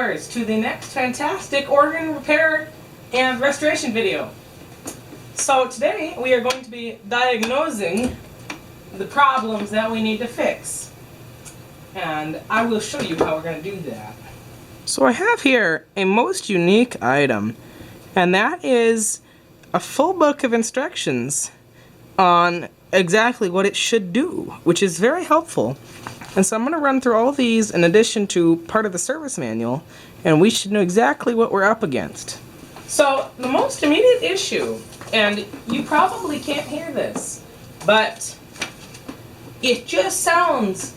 viewers to the next fantastic organ repair and restoration video. So today we are going to be diagnosing the problems that we need to fix. And I will show you how we're going to do that. So I have here a most unique item, and that is a full book of instructions on exactly what it should do, which is very helpful. And so I'm going to run through all of these in addition to part of the service manual, and we should know exactly what we're up against. So the most immediate issue, and you probably can't hear this, but it just sounds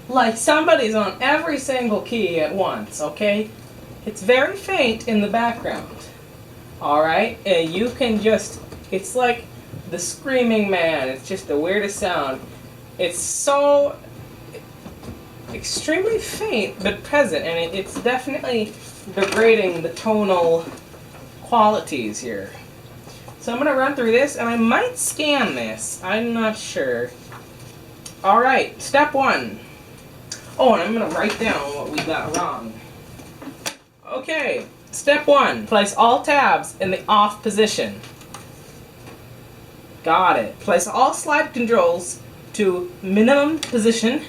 like somebody's on every single key at once, okay? It's very faint in the background, alright? And you can just, it's like the screaming man. It's just the weirdest sound. It's so extremely faint but present, and it's definitely degrading the tonal qualities here. So I'm going to run through this, and I might scan this. I'm not sure. Alright, step one. Oh, and I'm going to write down what we got wrong. Okay, step one. Place all tabs in the off position. Got it. Place all slide controls to minimum position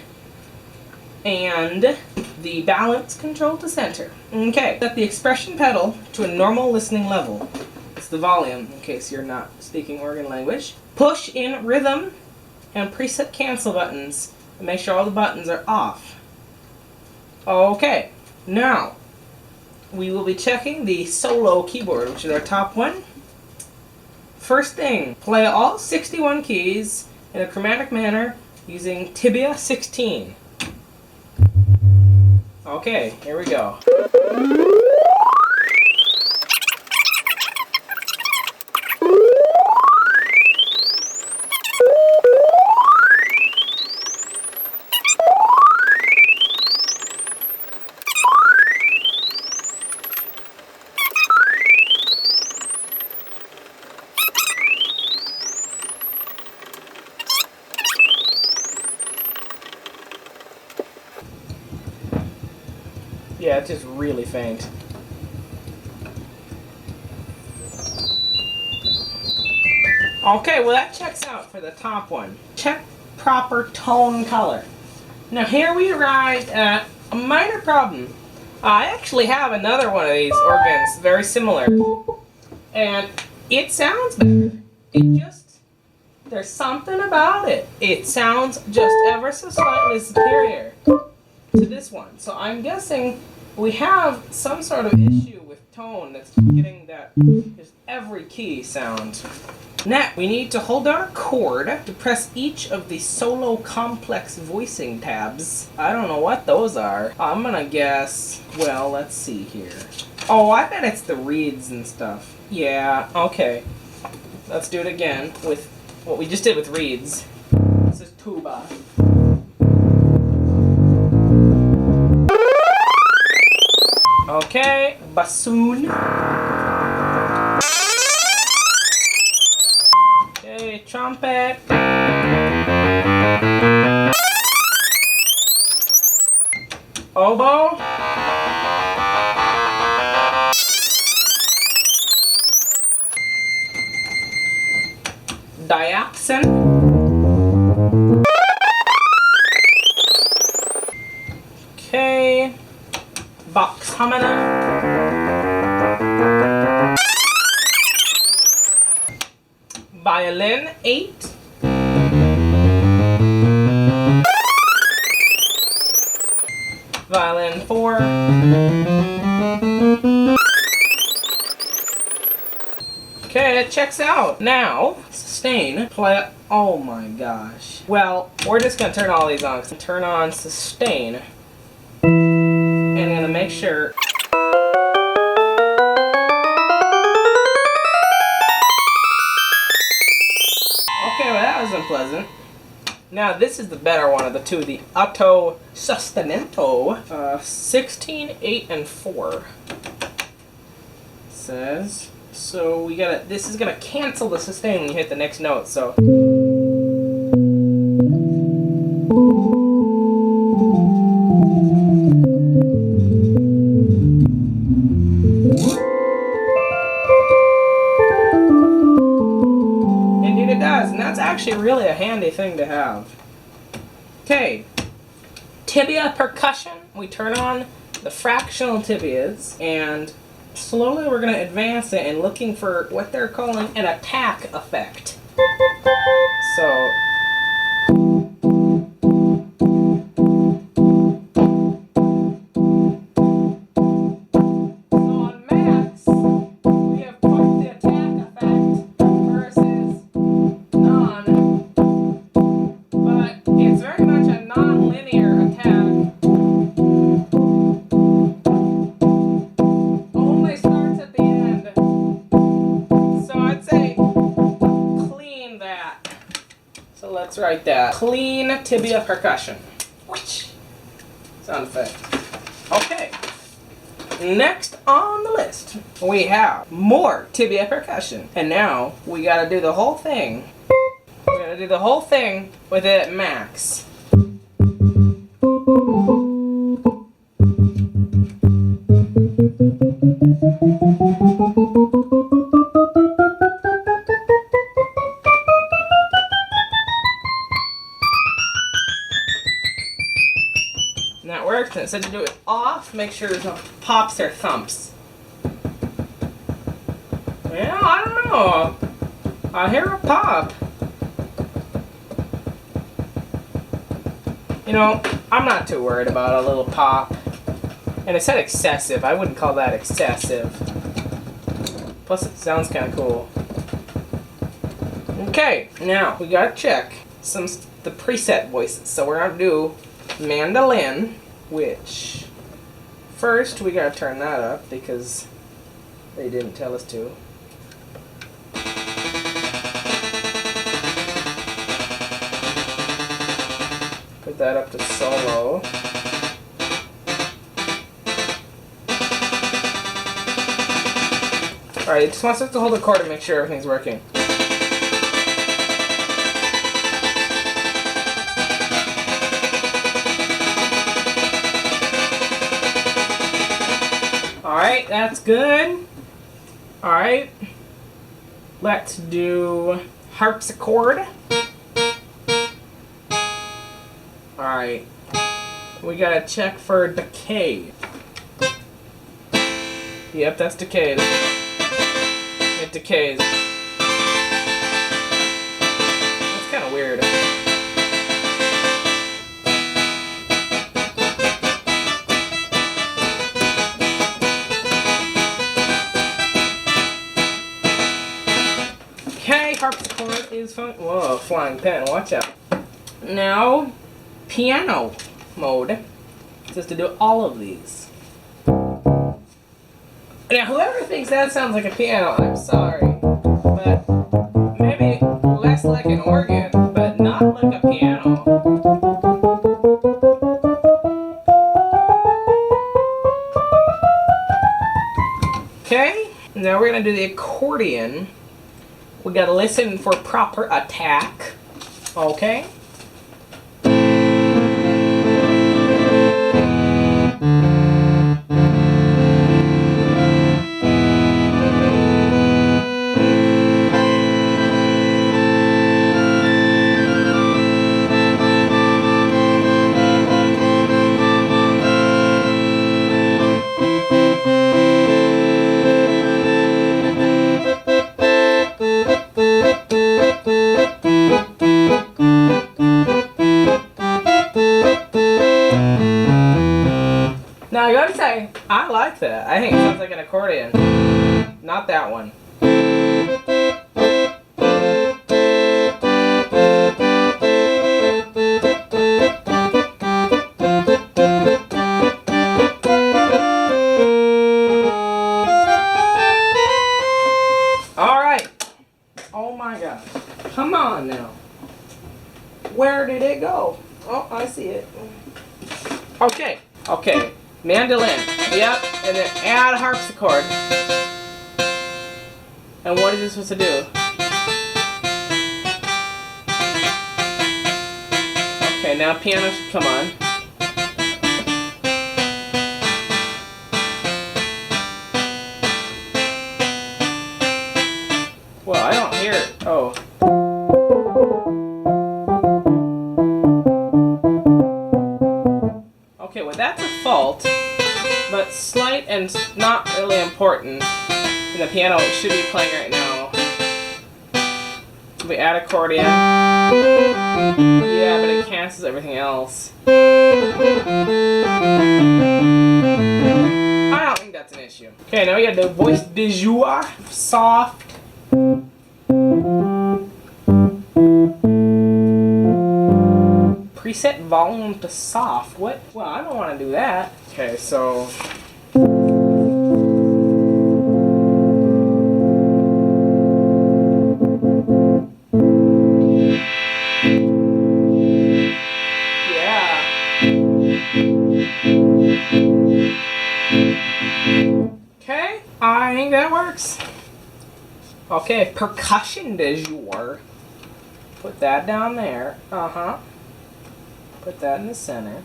and the balance control to center. Okay. Set the expression pedal to a normal listening level. It's the volume, in case you're not speaking organ language. Push in rhythm and preset cancel buttons and make sure all the buttons are off. Okay. Now, we will be checking the solo keyboard, which is our top one. First thing, play all 61 keys in a chromatic manner using Tibia 16. Okay, here we go. Yeah, it's just really faint. Okay, well that checks out for the top one. Check proper tone color. Now here we arrived at a minor problem. I actually have another one of these organs, very similar. And it sounds better. It just, there's something about it. It sounds just ever so slightly superior to this one. So I'm guessing we have some sort of issue with tone that's getting that just every key sound. Next, we need to hold our chord to press each of the solo complex voicing tabs. I don't know what those are. I'm gonna guess, well, let's see here. Oh, I bet it's the reeds and stuff. Yeah, okay. Let's do it again with what we just did with reeds. This is tuba. Okay, bassoon. Okay, trumpet. Oboe. Diapason. Okay. Vox homina. Violin 8. Violin 4. Okay, it checks out. Now, sustain. Play. Oh my gosh. Well, we're just gonna turn all these on. Turn on sustain. And I'm gonna make sure. Okay, well that was unpleasant. Now this is the better one of the two, the Auto Sostenento. 16, 8, and 4. Says. So we gotta, this is gonna cancel the sustain when you hit the next note, so. That's actually really a handy thing to have. Okay, tibia percussion. We turn on the fractional tibias, and slowly we're going to advance it and looking for what they're calling an attack effect. So on max, we have quite the attack effect versus none, but it's very much a non-linear attack. Only starts at the end. So I'd say clean that. So let's write that. Clean tibia percussion. Sound effect. Okay. Next on the list, we have more tibia percussion. And now we gotta do the whole thing. We're gonna do the whole thing with it at max. And that works. And instead of do it off, make sure there's no pops or thumps. Yeah, I don't know. I hear a pop. You know, I'm not too worried about a little pop. And it said excessive. I wouldn't call that excessive. Plus it sounds kind of cool. Okay, now we gotta check the preset voices. So we're gonna do mandolin, which first we gotta turn that up because they didn't tell us to. Put that up to solo. Alright, it just wants us to hold the chord to make sure everything's working. Alright, that's good. Alright. Let's do harpsichord. Alright. We gotta check for decay. Yep, that's decayed. It decays. That's kind of weird. Okay, harpsichord is fun. Whoa, flying pen, watch out. Now, piano mode. Just to do all of these. Now, whoever thinks that sounds like a piano, I'm sorry. But maybe less like an organ, but not like a piano. Okay, now we're going to do the accordion. We got to listen for proper attack. Okay. Now I gotta say, I like that. I think it sounds like an accordion. Not that one. Alright. Oh my gosh. Come on now. Where did it go? Oh, I see it. Okay. Okay. Mandolin. Yep. And then add harpsichord. And what is this supposed to do? Okay, now piano should come on. Well, I don't hear it. Oh. but slight and not really important. And the piano should be playing right now. We add accordion. Yeah, but it cancels everything else. I don't think that's an issue. Okay, now we got the voice de joie, soft. Preset volume to soft. What? Well, I don't want to do that. Okay, so. Okay, I think that works. Okay, percussion de jour. Put that down there. Put that in the center.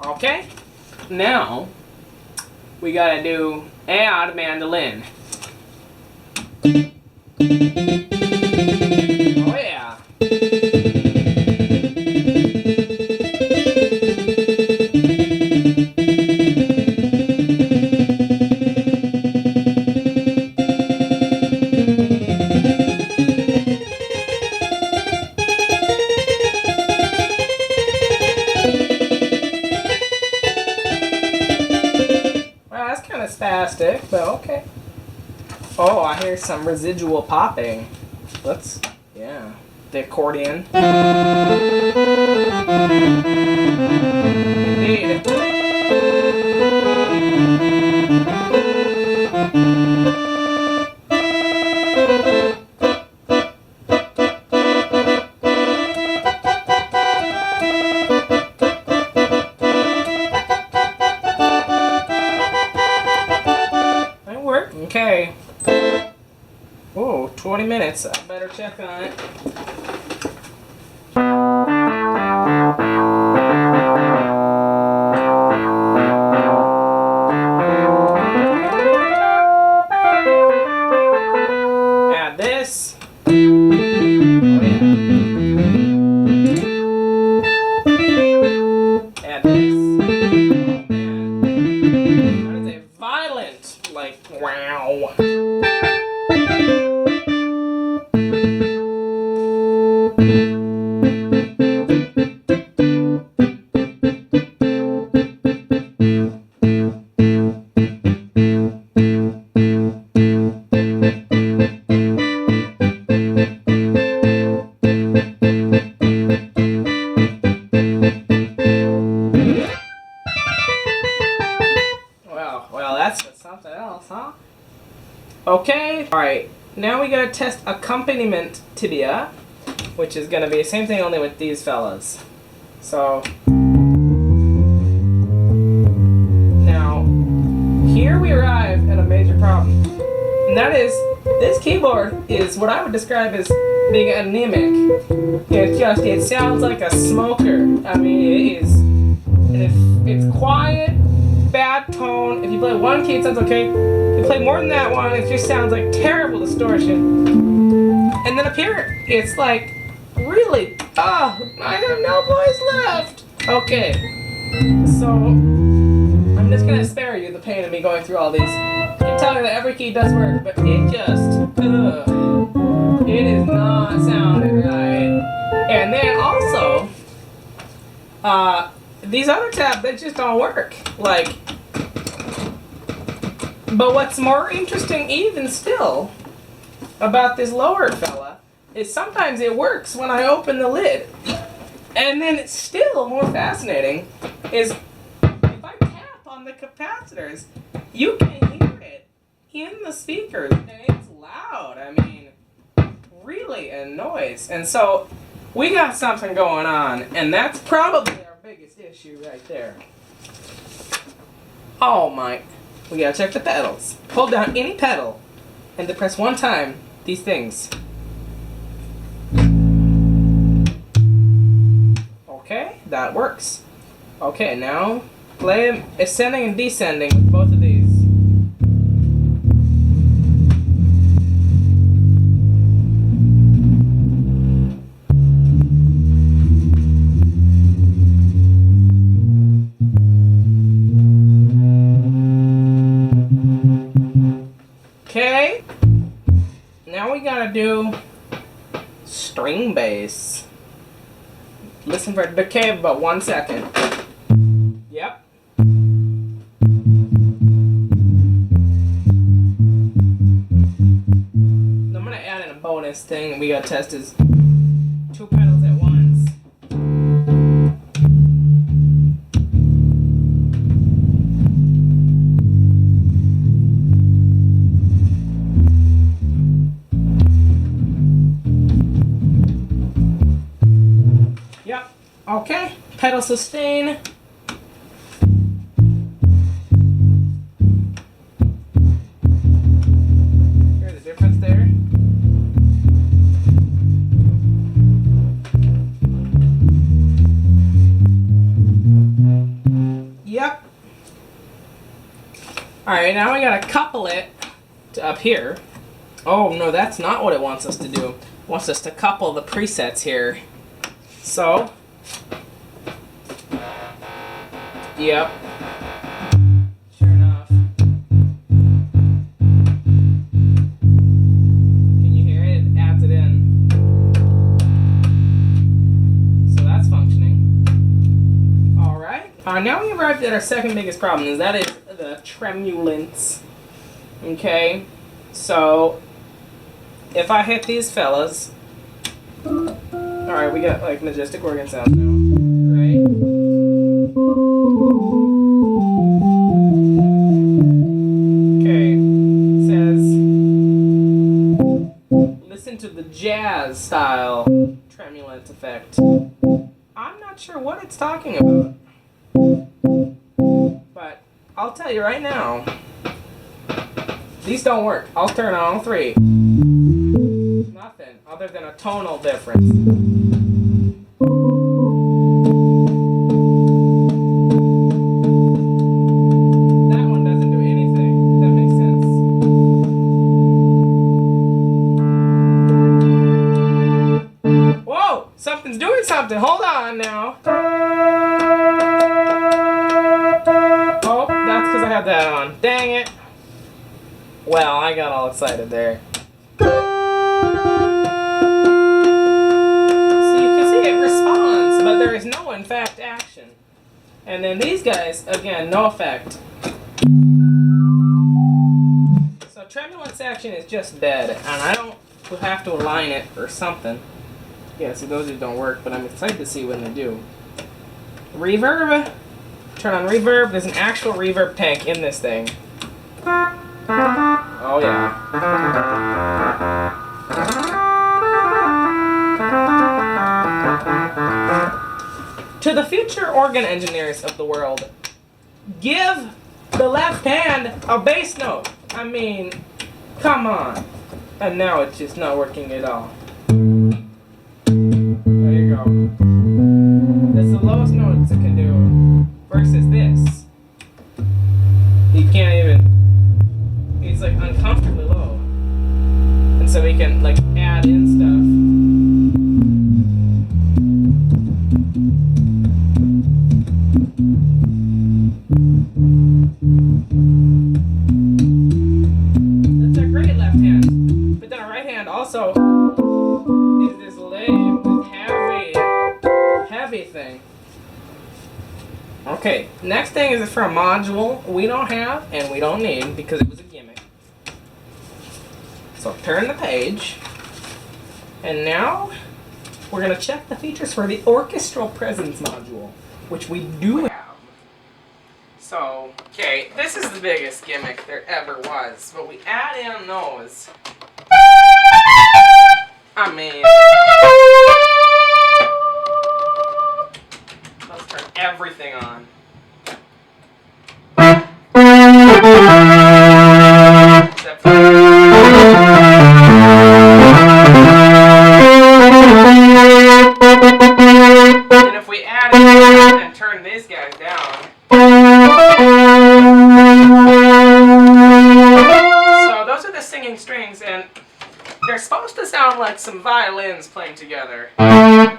Okay, now we gotta do add mandolin. Oh yeah. Well, that's kind of spastic, but okay. Oh, I hear some residual popping. Let's, yeah. The accordion. Indeed. That worked. Okay. Oh, 20 minutes. I better check on it. Add this. Oh yeah. Add this. Oh man. That is a violent, like, wow. Well, that's something else, huh? Okay, alright. Now we gotta test accompaniment tibia, which is gonna be the same thing only with these fellas. So, now, here we arrive at a major problem. And that is, this keyboard is what I would describe as being anemic. It sounds like a smoker. I mean, it is, it's quiet, bad tone. If you play one key, it sounds okay. If you play more than that one, it just sounds like terrible distortion. And then up here, it's like, really, I have no voice left. Okay, so I'm just gonna spare you the pain of me going through all these. I can tell you that every key does work, but it just, it is not sounding right. And then also, these other tabs, they just don't work. Like, but what's more interesting even still about this lower fella is sometimes it works when I open the lid. And then it's still more fascinating is if I tap on the capacitors, you can hear it in the speakers and it's loud. I mean, really a noise. And so we got something going on, and that's probably our biggest issue right there. Oh my, we gotta check the pedals. Hold down any pedal and then press one time these things. Okay, that works. Okay, now play ascending and descending with both of these. do string bass. Listen for a decay of about 1 second. Yep. I'm gonna add in a bonus thing that we gotta test is 2 pedals at once. Yep. Okay. Pedal sustain. Here's the difference there. Yep. Alright, now we gotta couple it to up here. Oh no, that's not what it wants us to do. It wants us to couple the presets here. So, yep. Sure enough. Can you hear it? It adds it in. So that's functioning. Alright. Now we arrived at our second biggest problem, and that is the tremulants. Okay? So, if I hit these fellas. Alright, we got like majestic organ sounds now. Right? Okay. It says listen to the jazz style tremulant effect. I'm not sure what it's talking about. But I'll tell you right now. These don't work. I'll turn on all three. Nothing other than a tonal difference. That one doesn't do anything. That makes sense. Whoa! Something's doing something. Hold on now. Oh, that's because I had that on. Dang it. Well, I got all excited there. So you can see it responds, but there is no, in fact, action. And then these guys, again, no effect. So tremulants action is just dead, and I don't have to align it or something. Yeah, see, those don't work, but I'm excited to see when they do. Reverb. Turn on reverb. There's an actual reverb tank in this thing. Oh yeah. To the future organ engineers of the world, give the left hand a bass note. I mean, come on. And now it's just not working at all. There you go. That's the lowest notes it can do versus this. He can't even. He's like uncomfortably low. And so we can like add in stuff. That's a great left hand. But then our right hand also is this lame, heavy thing. Okay, next thing is for a module we don't have and we don't need because it was a gimmick. So turn the page, and now we're going to check the features for the Orchestral Presence module, which we do have. So, okay, this is the biggest gimmick there ever was, but we add in those. I mean, let's turn everything on. Except for and if we add it and turn these guys down. So those are the singing strings, and they're supposed to sound like some violins playing together. Those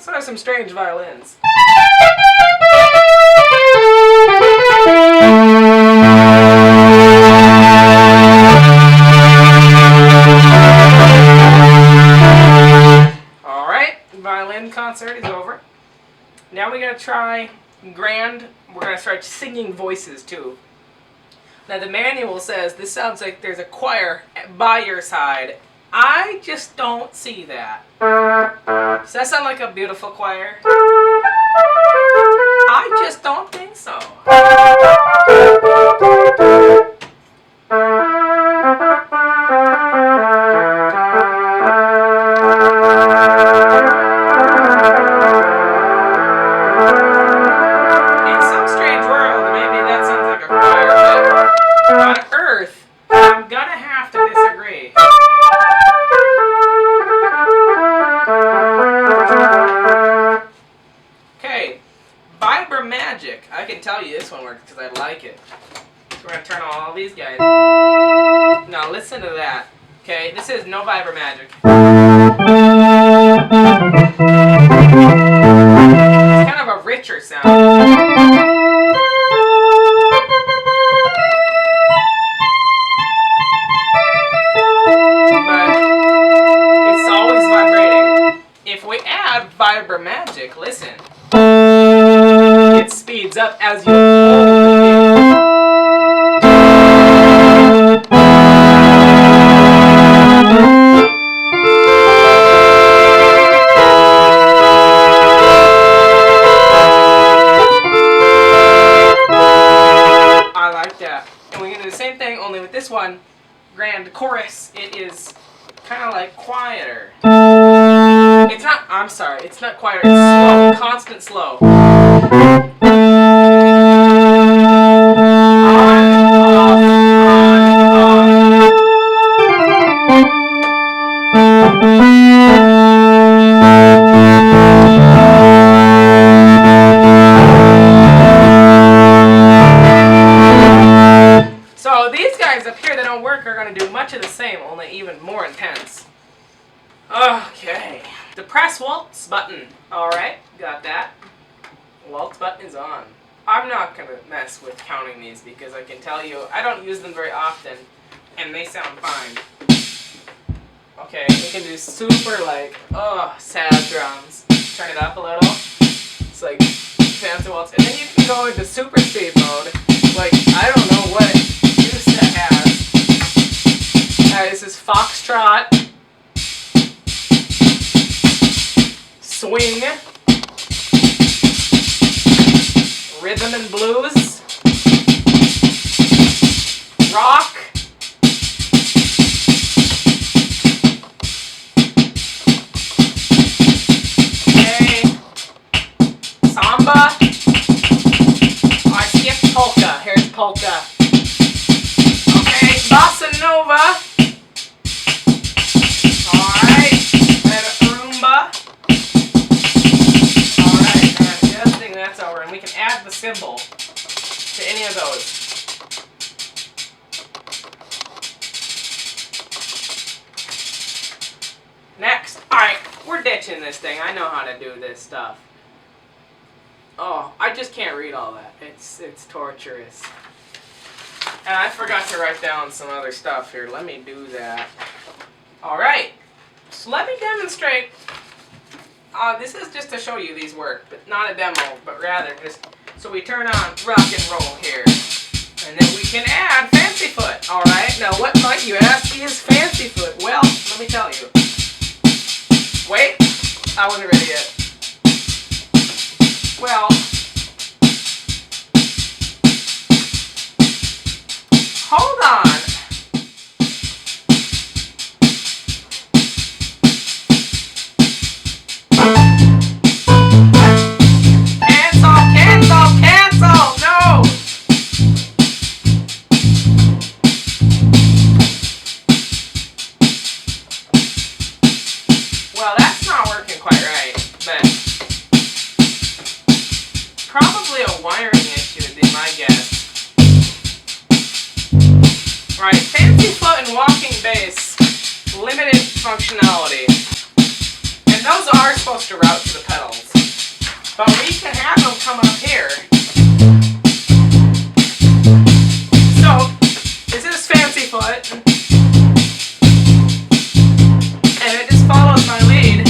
are some strange violins. concert is over. Now we gotta try grand. We're gonna start singing voices too. Now the manual says this sounds like there's a choir by your side. I just don't see that. Does that sound like a beautiful choir? I just don't think so. In some strange world, maybe that sounds like a choir, but on Earth, I'm gonna have to disagree. Okay, Vibra Magic. I can tell you this one works because I like it. So we're gonna turn on all these guys. Now listen to that. Okay, this is no Vibra Magic. It's kind of a richer sound. But it's always vibrating. If we add Vibra Magic, listen. It speeds up as you hold the key. I like that. And we're going to do the same thing, only with this one, grand chorus, it is kind of like quieter. It's not, I'm sorry, it's not quieter, it's slow, constant slow. So these guys up here that don't work are going to do much of the same, only even more intense. Okay. The press waltz button. Alright, got that. Waltz button is on. I'm not going to mess with counting these because I can tell you I don't use them very often and they sound fine. Okay, we can do super like, sad drums. Turn it up a little. It's like fancy waltz. And then you can go into super speed mode. Like, I don't know what use that has. Alright, this is Foxtrot. Swing, rhythm and blues, rock, okay, samba, I skipped polka, here's polka, okay, bossa nova, alright, and rumba. That's over, and we can add the symbol to any of those. Next. Alright, we're ditching this thing. I know how to do this stuff. Oh, I just can't read all that. It's torturous. And I forgot to write down some other stuff here. Let me do that. Alright, so let me demonstrate. This is just to show you these work, but not a demo, but rather just so we turn on rock and roll here. And then we can add Fancy Foot. Alright, now what might you ask is Fancy Foot? Well, let me tell you. Wait, I wasn't ready yet. Well, hold on. Well, that's not working quite right, but probably a wiring issue would be my guess. Right, Fancy Foot and Walking Bass, limited functionality. And those are supposed to route to the pedals. But we can have them come up here. So, this is Fancy Foot. And it just follows my lead.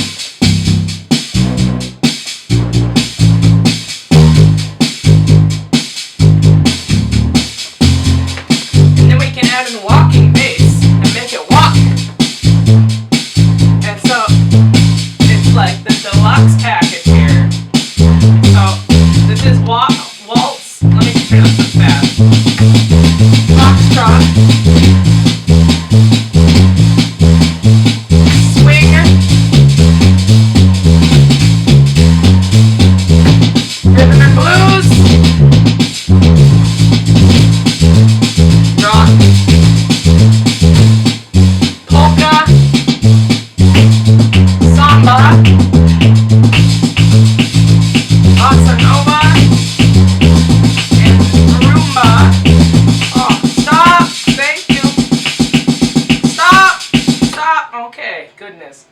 Okay, goodness.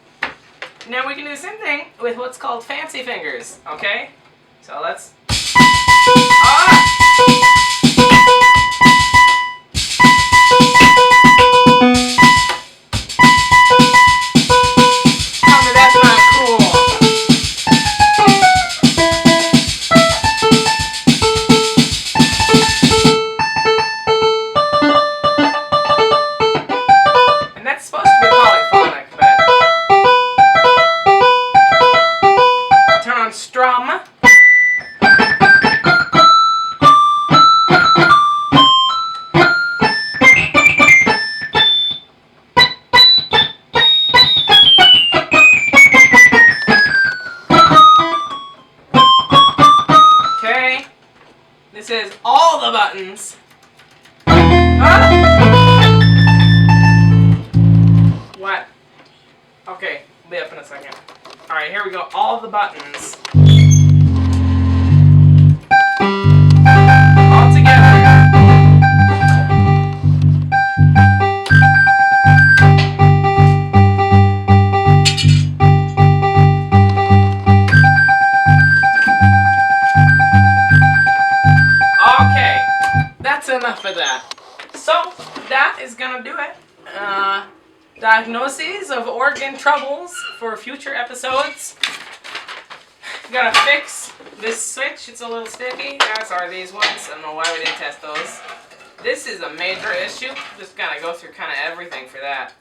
Now we can do the same thing with what's called fancy fingers, okay? So let's... Ah! Tell me that's not cool. And that's supposed to be polyphonic, but... Turn on strum. Okay, this is all the buttons. Ah! What? Okay, we'll be up in a second. Alright, here we go. All the buttons. All together. Okay, that's enough of that. So, that is gonna do it. Diagnoses of organ troubles for future episodes. Gotta fix this switch, it's a little sticky. As are these ones. I don't know why we didn't test those. This is a major issue. Just gotta go through kind of everything for that.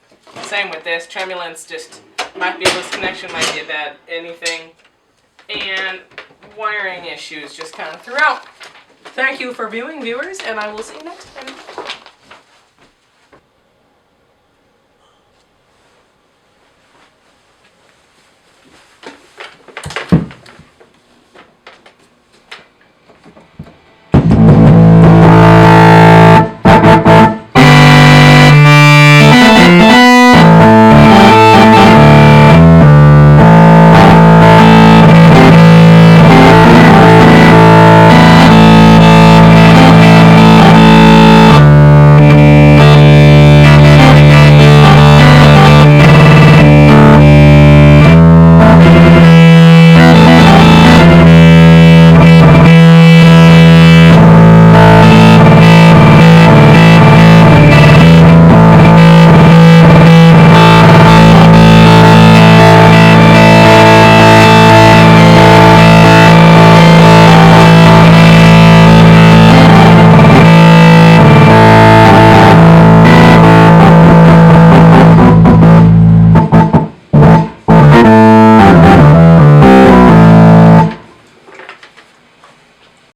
Same with this. Tremulants just might be a loose connection, might be a bad anything. And wiring issues just kind of throughout. Thank you for viewing, viewers, and I will see you next time.